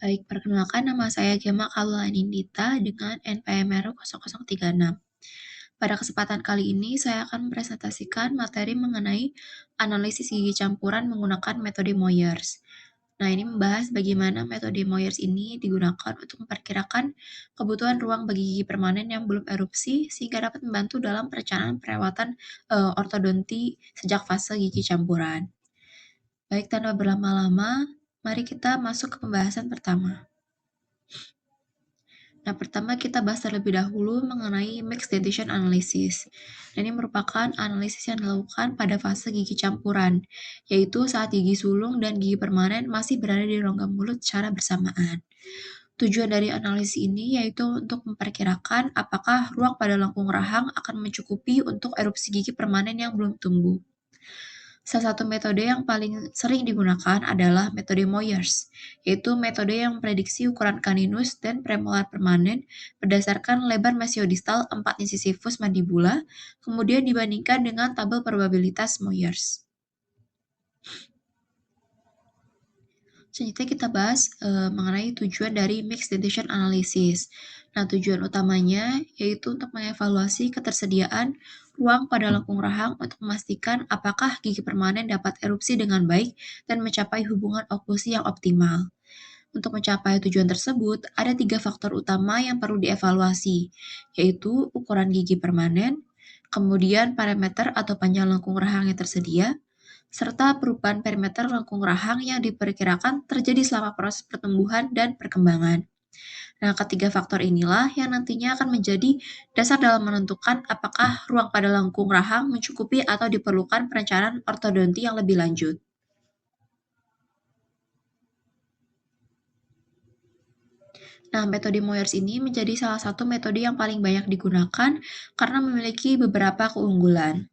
Baik, perkenalkan nama saya Gema Kalulanindita dengan NPM-RU 0036. Pada kesempatan kali ini, saya akan mempresentasikan materi mengenai analisis gigi campuran menggunakan metode Moyers. Nah, ini membahas bagaimana metode Moyers ini digunakan untuk memperkirakan kebutuhan ruang bagi gigi permanen yang belum erupsi, sehingga dapat membantu dalam perencanaan perawatan ortodonti sejak fase gigi campuran. Baik, tanpa berlama-lama, mari kita masuk ke pembahasan pertama. Nah, pertama kita bahas terlebih dahulu mengenai mixed dentition analysis. Ini merupakan analisis yang dilakukan pada fase gigi campuran, yaitu saat gigi sulung dan gigi permanen masih berada di rongga mulut secara bersamaan. Tujuan dari analisis ini yaitu untuk memperkirakan apakah ruang pada lengkung rahang akan mencukupi untuk erupsi gigi permanen yang belum tumbuh. Salah satu metode yang paling sering digunakan adalah metode Moyers, yaitu metode yang memprediksi ukuran kaninus dan premolar permanen berdasarkan lebar mesiodistal 4 incisivus mandibula, kemudian dibandingkan dengan tabel probabilitas Moyers. Selanjutnya kita bahas mengenai tujuan dari mixed dentition analysis. Nah, tujuan utamanya yaitu untuk mengevaluasi ketersediaan ruang pada lengkung rahang untuk memastikan apakah gigi permanen dapat erupsi dengan baik dan mencapai hubungan oklusi yang optimal. Untuk mencapai tujuan tersebut, ada 3 faktor utama yang perlu dievaluasi, yaitu ukuran gigi permanen, kemudian parameter atau panjang lengkung rahang yang tersedia, serta perubahan perimeter lengkung rahang yang diperkirakan terjadi selama proses pertumbuhan dan perkembangan. Nah, ketiga faktor inilah yang nantinya akan menjadi dasar dalam menentukan apakah ruang pada lengkung rahang mencukupi atau diperlukan perencanaan ortodonti yang lebih lanjut. Nah, metode Moyers ini menjadi salah satu metode yang paling banyak digunakan karena memiliki beberapa keunggulan.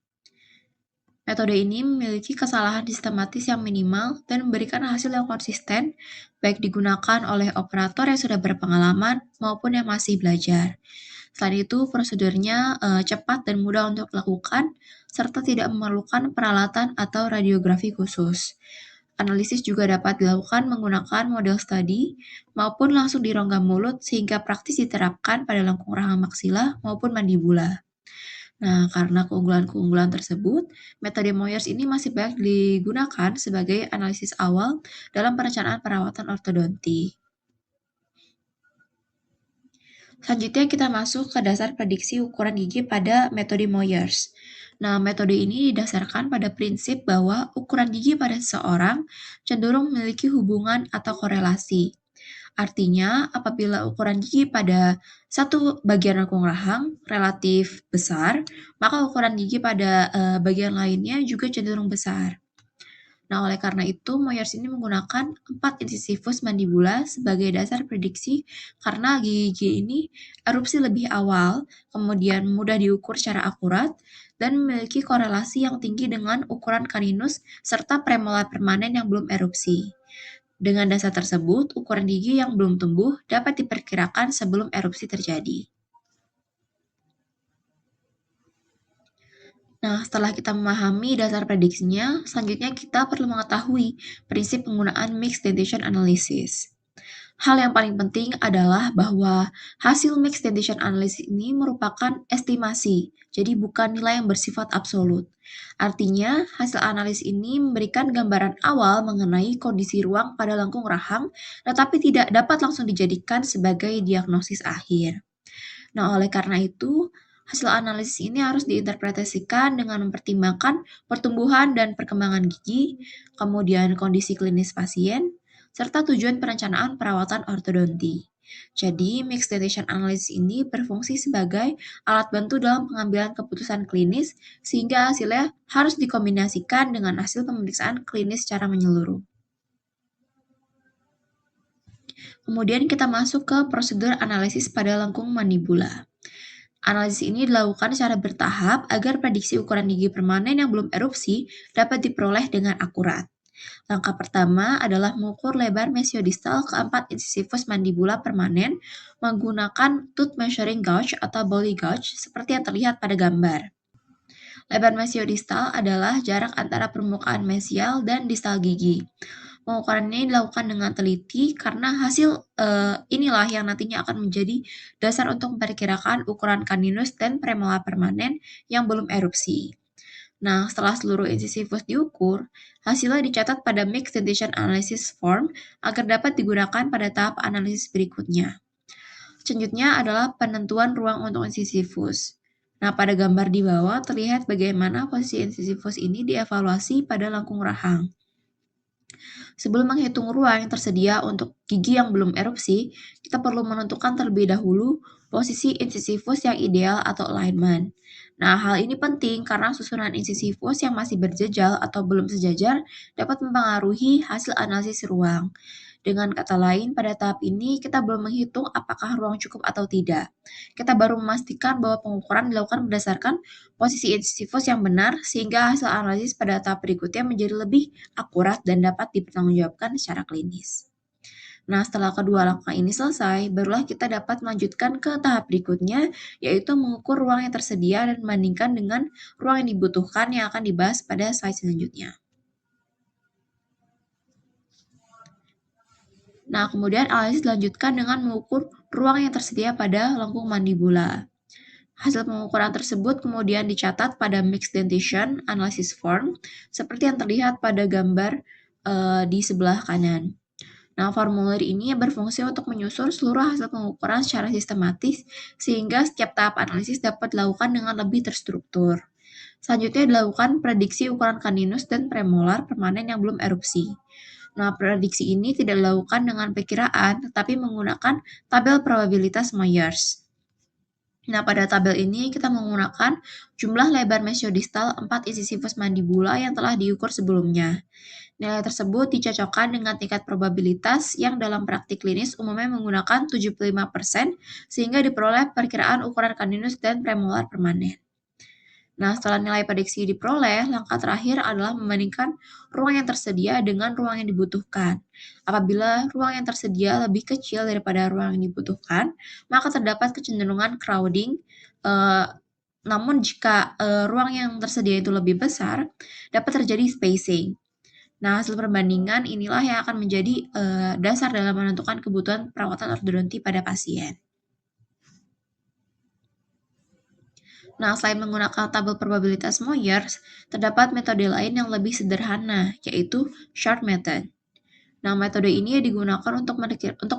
Metode ini memiliki kesalahan sistematis yang minimal dan memberikan hasil yang konsisten, baik digunakan oleh operator yang sudah berpengalaman maupun yang masih belajar. Selain itu, prosedurnya cepat dan mudah untuk dilakukan, serta tidak memerlukan peralatan atau radiografi khusus. Analisis juga dapat dilakukan menggunakan model studi maupun langsung di rongga mulut sehingga praktis diterapkan pada lengkung rahang maksila maupun mandibula. Nah, karena keunggulan-keunggulan tersebut, metode Moyers ini masih banyak digunakan sebagai analisis awal dalam perencanaan perawatan ortodonti. Selanjutnya kita masuk ke dasar prediksi ukuran gigi pada metode Moyers. Nah, metode ini didasarkan pada prinsip bahwa ukuran gigi pada seseorang cenderung memiliki hubungan atau korelasi. Artinya, apabila ukuran gigi pada satu bagian lengkung rahang relatif besar, maka ukuran gigi pada bagian lainnya juga cenderung besar. Nah, oleh karena itu, Moyers ini menggunakan 4 incisivus mandibula sebagai dasar prediksi karena gigi ini erupsi lebih awal, kemudian mudah diukur secara akurat, dan memiliki korelasi yang tinggi dengan ukuran kaninus serta premolar permanen yang belum erupsi. Dengan dasar tersebut, ukuran gigi yang belum tumbuh dapat diperkirakan sebelum erupsi terjadi. Nah, setelah kita memahami dasar prediksinya, selanjutnya kita perlu mengetahui prinsip penggunaan mixed dentition analysis. Hal yang paling penting adalah bahwa hasil mixed dentition analysis ini merupakan estimasi, jadi bukan nilai yang bersifat absolut. Artinya, hasil analisis ini memberikan gambaran awal mengenai kondisi ruang pada lengkung rahang, tetapi tidak dapat langsung dijadikan sebagai diagnosis akhir. Nah, oleh karena itu, hasil analisis ini harus diinterpretasikan dengan mempertimbangkan pertumbuhan dan perkembangan gigi, kemudian kondisi klinis pasien, serta tujuan perencanaan perawatan ortodonti. Jadi, mixed dentition analysis ini berfungsi sebagai alat bantu dalam pengambilan keputusan klinis, sehingga hasilnya harus dikombinasikan dengan hasil pemeriksaan klinis secara menyeluruh. Kemudian kita masuk ke prosedur analisis pada lengkung mandibula. Analisis ini dilakukan secara bertahap agar prediksi ukuran gigi permanen yang belum erupsi dapat diperoleh dengan akurat. Langkah pertama adalah mengukur lebar mesiodistal keempat incisivus mandibula permanen menggunakan tooth measuring gauge atau Bowley gauge seperti yang terlihat pada gambar. Lebar mesiodistal adalah jarak antara permukaan mesial dan distal gigi. Pengukuran ini dilakukan dengan teliti karena hasil inilah yang nantinya akan menjadi dasar untuk memperkirakan ukuran kaninus dan premolar permanen yang belum erupsi. Nah, setelah seluruh insisivus diukur, hasilnya dicatat pada Mixed Dentition Analysis Form agar dapat digunakan pada tahap analisis berikutnya. Selanjutnya adalah penentuan ruang untuk insisivus. Nah, pada gambar di bawah terlihat bagaimana posisi insisivus ini dievaluasi pada lengkung rahang. Sebelum menghitung ruang yang tersedia untuk gigi yang belum erupsi, kita perlu menentukan terlebih dahulu posisi insisivus yang ideal atau alignment. Nah, hal ini penting karena susunan insisivus yang masih berjejal atau belum sejajar dapat mempengaruhi hasil analisis ruang. Dengan kata lain, pada tahap ini kita belum menghitung apakah ruang cukup atau tidak. Kita baru memastikan bahwa pengukuran dilakukan berdasarkan posisi insisivus yang benar, sehingga hasil analisis pada tahap berikutnya menjadi lebih akurat dan dapat dipertanggungjawabkan secara klinis. Nah, setelah kedua langkah ini selesai, barulah kita dapat melanjutkan ke tahap berikutnya, yaitu mengukur ruang yang tersedia dan membandingkan dengan ruang yang dibutuhkan yang akan dibahas pada slide selanjutnya. Nah, kemudian analisis dilanjutkan dengan mengukur ruang yang tersedia pada lengkung mandibula. Hasil pengukuran tersebut kemudian dicatat pada Mixed Dentition Analysis Form, seperti yang terlihat pada gambar di sebelah kanan. Nah, formulir ini berfungsi untuk menyusun seluruh hasil pengukuran secara sistematis, sehingga setiap tahap analisis dapat dilakukan dengan lebih terstruktur. Selanjutnya dilakukan prediksi ukuran kaninus dan premolar permanen yang belum erupsi. Nah, prediksi ini tidak dilakukan dengan perkiraan, tetapi menggunakan tabel probabilitas Myers. Nah, pada tabel ini kita menggunakan jumlah lebar mesiodistal 4 insisivus mandibula yang telah diukur sebelumnya. Nilai tersebut dicocokkan dengan tingkat probabilitas yang dalam praktik klinis umumnya menggunakan 75%, sehingga diperoleh perkiraan ukuran kaninus dan premolar permanen. Nah, setelah nilai prediksi diperoleh, langkah terakhir adalah membandingkan ruang yang tersedia dengan ruang yang dibutuhkan. Apabila ruang yang tersedia lebih kecil daripada ruang yang dibutuhkan, maka terdapat kecenderungan crowding. Namun jika ruang yang tersedia itu lebih besar, dapat terjadi spacing. Nah, hasil perbandingan inilah yang akan menjadi dasar dalam menentukan kebutuhan perawatan ortodonti pada pasien. Nah, selain menggunakan tabel probabilitas Myers, terdapat metode lain yang lebih sederhana, yaitu short method. Nah, metode ini digunakan untuk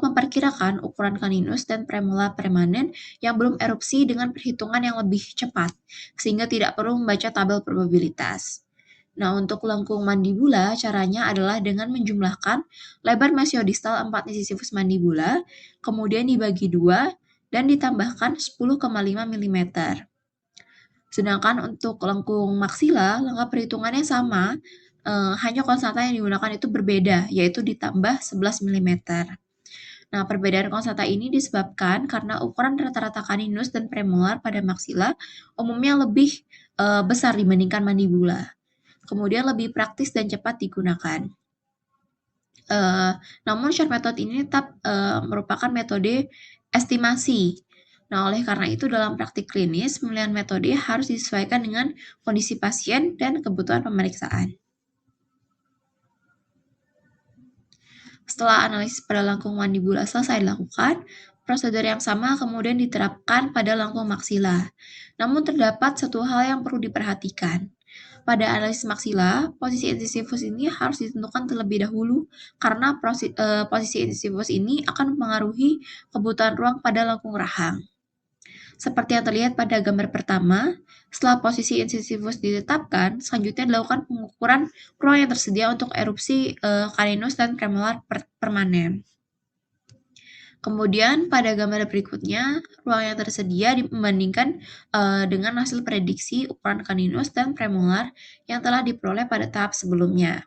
memperkirakan ukuran kaninus dan premolar permanen yang belum erupsi dengan perhitungan yang lebih cepat, sehingga tidak perlu membaca tabel probabilitas. Nah, untuk lengkung mandibula, caranya adalah dengan menjumlahkan lebar mesiodistal 4 insisivus mandibula, kemudian dibagi 2, dan ditambahkan 10,5 mm. Sedangkan untuk lengkung maksila, langkah perhitungannya sama, hanya konstanta yang digunakan itu berbeda, yaitu ditambah 11 mm. Nah, perbedaan konstanta ini disebabkan karena ukuran rata-rata kaninus dan premolar pada maksila umumnya lebih besar dibandingkan mandibula. Kemudian lebih praktis dan cepat digunakan. Namun short method ini tetap merupakan metode estimasi. Nah, oleh karena itu dalam praktik klinis, pemilihan metode harus disesuaikan dengan kondisi pasien dan kebutuhan pemeriksaan. Setelah analisis pada lengkung mandibula selesai dilakukan, prosedur yang sama kemudian diterapkan pada lengkung maksila. Namun terdapat satu hal yang perlu diperhatikan. Pada analisis maksila, posisi insisivus ini harus ditentukan terlebih dahulu karena posisi insisivus ini akan mempengaruhi kebutuhan ruang pada lengkung rahang. Seperti yang terlihat pada gambar pertama, setelah posisi insisivus ditetapkan, selanjutnya dilakukan pengukuran ruang yang tersedia untuk erupsi kaninus dan premolar permanen. Kemudian pada gambar berikutnya, ruang yang tersedia dibandingkan dengan hasil prediksi ukuran kaninus dan premolar yang telah diperoleh pada tahap sebelumnya.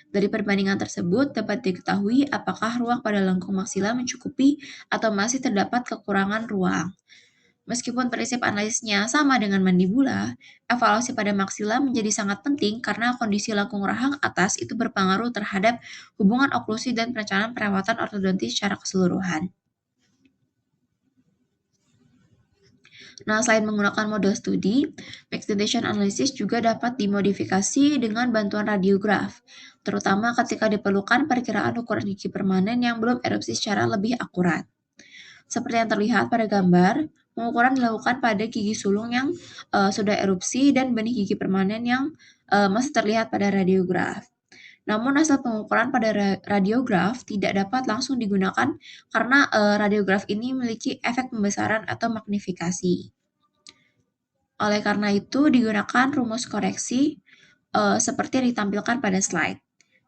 Dari perbandingan tersebut dapat diketahui apakah ruang pada lengkung maksila mencukupi atau masih terdapat kekurangan ruang. Meskipun prinsip analisisnya sama dengan mandibula, evaluasi pada maksila menjadi sangat penting karena kondisi lengkung rahang atas itu berpengaruh terhadap hubungan oklusi dan perencanaan perawatan ortodonti secara keseluruhan. Nah, selain menggunakan model studi, mixed dentation analysis juga dapat dimodifikasi dengan bantuan radiograf, terutama ketika diperlukan perkiraan ukuran gigi permanen yang belum erupsi secara lebih akurat. Seperti yang terlihat pada gambar, pengukuran dilakukan pada gigi sulung yang sudah erupsi dan benih gigi permanen yang masih terlihat pada radiograf. Namun hasil pengukuran pada radiograf tidak dapat langsung digunakan karena radiograf ini memiliki efek pembesaran atau magnifikasi. Oleh karena itu, digunakan rumus koreksi seperti yang ditampilkan pada slide.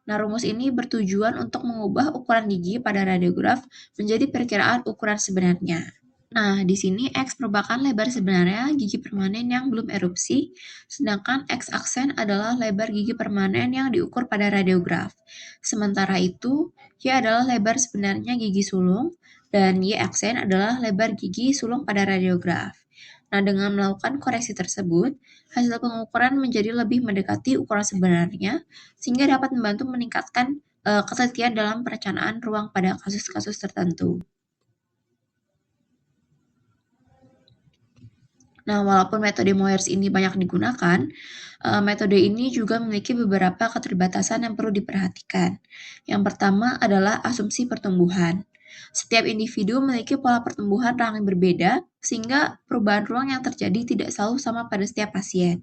Nah, rumus ini bertujuan untuk mengubah ukuran gigi pada radiograf menjadi perkiraan ukuran sebenarnya. Nah, di sini X merupakan lebar sebenarnya gigi permanen yang belum erupsi, sedangkan X aksen adalah lebar gigi permanen yang diukur pada radiograf. Sementara itu, Y adalah lebar sebenarnya gigi sulung, dan Y aksen adalah lebar gigi sulung pada radiograf. Nah, dengan melakukan koreksi tersebut, hasil pengukuran menjadi lebih mendekati ukuran sebenarnya, sehingga dapat membantu meningkatkan ketelitian dalam perencanaan ruang pada kasus-kasus tertentu. Nah, walaupun metode Moyers ini banyak digunakan, metode ini juga memiliki beberapa keterbatasan yang perlu diperhatikan. Yang pertama adalah asumsi pertumbuhan. Setiap individu memiliki pola pertumbuhan rahang yang berbeda, sehingga perubahan ruang yang terjadi tidak selalu sama pada setiap pasien.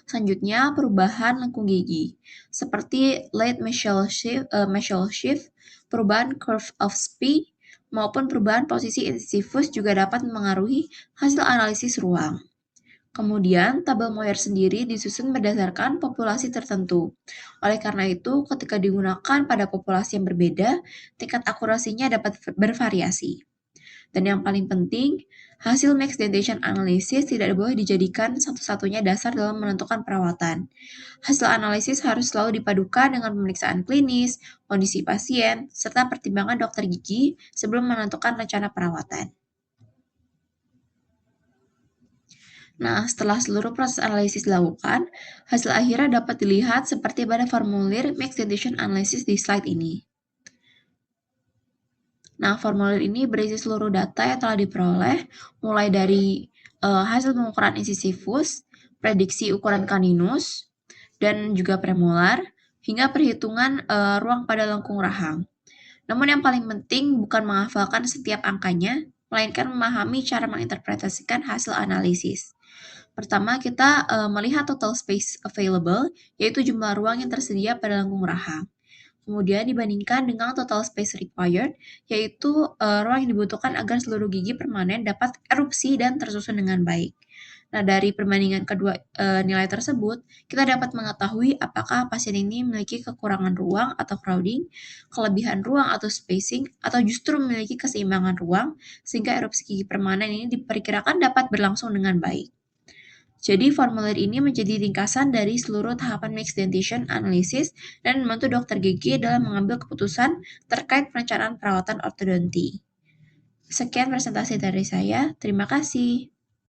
Selanjutnya, perubahan lengkung gigi, seperti late mesial shift, perubahan curve of Spee, maupun perubahan posisi incisivus juga dapat mempengaruhi hasil analisis ruang. Kemudian, tabel Moyer sendiri disusun berdasarkan populasi tertentu. Oleh karena itu, ketika digunakan pada populasi yang berbeda, tingkat akurasinya dapat bervariasi. Dan yang paling penting, hasil mixed dentation analysis tidak boleh dijadikan satu-satunya dasar dalam menentukan perawatan. Hasil analisis harus selalu dipadukan dengan pemeriksaan klinis, kondisi pasien, serta pertimbangan dokter gigi sebelum menentukan rencana perawatan. Nah, setelah seluruh proses analisis dilakukan, hasil akhirnya dapat dilihat seperti pada formulir mixed dentation analysis di slide ini. Nah, formulir ini berisi seluruh data yang telah diperoleh, mulai dari hasil pengukuran incisivus, prediksi ukuran caninus, dan juga premolar, hingga perhitungan ruang pada lengkung rahang. Namun yang paling penting bukan menghafalkan setiap angkanya, melainkan memahami cara menginterpretasikan hasil analisis. Pertama, kita melihat total space available, yaitu jumlah ruang yang tersedia pada lengkung rahang. Kemudian dibandingkan dengan total space required, yaitu ruang yang dibutuhkan agar seluruh gigi permanen dapat erupsi dan tersusun dengan baik. Nah, dari perbandingan kedua nilai tersebut, kita dapat mengetahui apakah pasien ini memiliki kekurangan ruang atau crowding, kelebihan ruang atau spacing, atau justru memiliki keseimbangan ruang, sehingga erupsi gigi permanen ini diperkirakan dapat berlangsung dengan baik. Jadi, formulir ini menjadi ringkasan dari seluruh tahapan mixed dentation analysis dan membantu dokter gigi dalam mengambil keputusan terkait perencanaan perawatan ortodonti. Sekian presentasi dari saya, terima kasih.